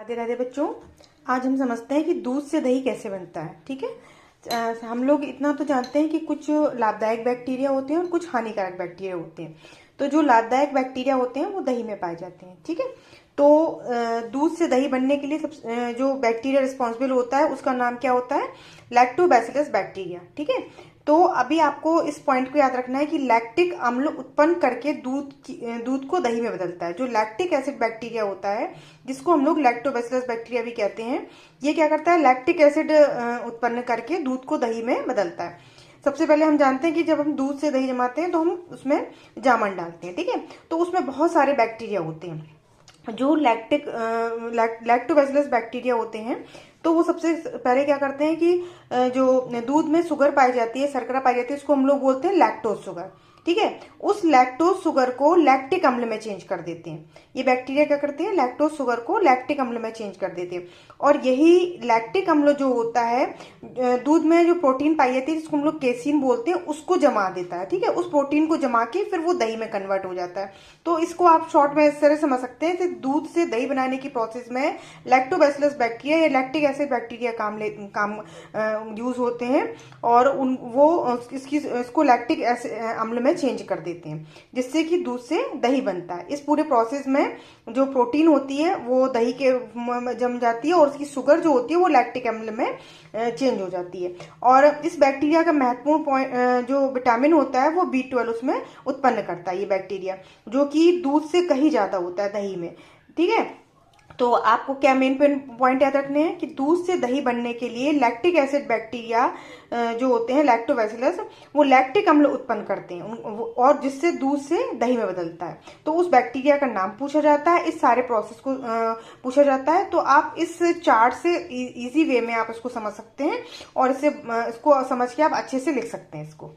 राधे राधे बच्चों। आज हम समझते हैं कि दूध से दही कैसे बनता है। ठीक है, हम लोग इतना तो जानते हैं कि कुछ लाभदायक बैक्टीरिया होते हैं और कुछ हानिकारक बैक्टीरिया होते हैं। तो जो लाभदायक बैक्टीरिया होते हैं वो दही में पाए जाते हैं। ठीक है, तो दूध से दही बनने के लिए जो बैक्टीरिया रिस्पॉन्सिबल होता है उसका नाम क्या होता है? Lactobacillus bacteria. ठीक है, तो अभी आपको इस पॉइंट को याद रखना है कि लैक्टिक अम्ल उत्पन्न करके दूध को दही में बदलता है। जो लैक्टिक एसिड बैक्टीरिया होता है, जिसको हम लोग लैक्टोबैसिलस बैक्टीरिया भी कहते हैं, ये क्या करता है? लैक्टिक एसिड उत्पन्न करके दूध को दही में बदलता है। सबसे पहले हम जानते हैं कि जब हम दूध से दही जमाते हैं तो हम उसमें जामन डालते हैं। ठीक है, तो उसमें बहुत सारे बैक्टीरिया होते हैं। जो लैक्टोबैसिलस बैक्टीरिया होते हैं, तो वो सबसे पहले क्या करते हैं कि जो दूध में शुगर पाई जाती है, शर्करा पाई जाती है, उसको हम लोग बोलते हैं लैक्टोज शुगर। ठीक है, उस लैक्टोज शुगर को लैक्टिक अम्ल में चेंज कर देते हैं। ये बैक्टीरिया क्या करते हैं? लैक्टोज शुगर को लैक्टिक अम्ल में चेंज कर देते हैं। और यही लैक्टिक अम्ल जो होता है, दूध में जो प्रोटीन पाई जाती है जिसको हम लोग केसीन बोलते हैं, उसको जमा देता है। ठीक है, उस प्रोटीन को जमा के फिर वो दही में कन्वर्ट हो जाता है। तो इसको आप शॉर्ट में इस तरह समझ सकते हैं कि दूध से दही बनाने की प्रोसेस में लैक्टोबैसिलस बैक्टीरिया या लैक्टिक एसिड बैक्टीरिया काम यूज होते हैं, और वो इसको लैक्टिक अम्ल में चेंज कर देते हैं, जिससे कि दूध से दही बनता है। इस पूरे प्रोसेस में जो प्रोटीन होती है वो दही के जम जाती है, और उसकी शुगर जो होती है वो लैक्टिक अम्ल में चेंज हो जाती है। और इस बैक्टीरिया का महत्वपूर्ण पॉइंट जो विटामिन होता है वो B12 उसमें उत्पन्न करता है, ये बैक्टीरिया, जो कि दूध से कहीं ज्यादा होता है दही में। ठीक है, तो आपको क्या मेन पॉइंट याद रखने हैं कि दूध से दही बनने के लिए लैक्टिक एसिड बैक्टीरिया जो होते हैं लैक्टोबैसिलस, वो लैक्टिक अम्ल उत्पन्न करते हैं, और जिससे दूध से दही में बदलता है। तो उस बैक्टीरिया का नाम पूछा जाता है, इस सारे प्रोसेस को पूछा जाता है। तो आप इस चार्ट से इजी वे में आप इसको समझ सकते हैं, और इसको समझ के आप अच्छे से लिख सकते हैं इसको।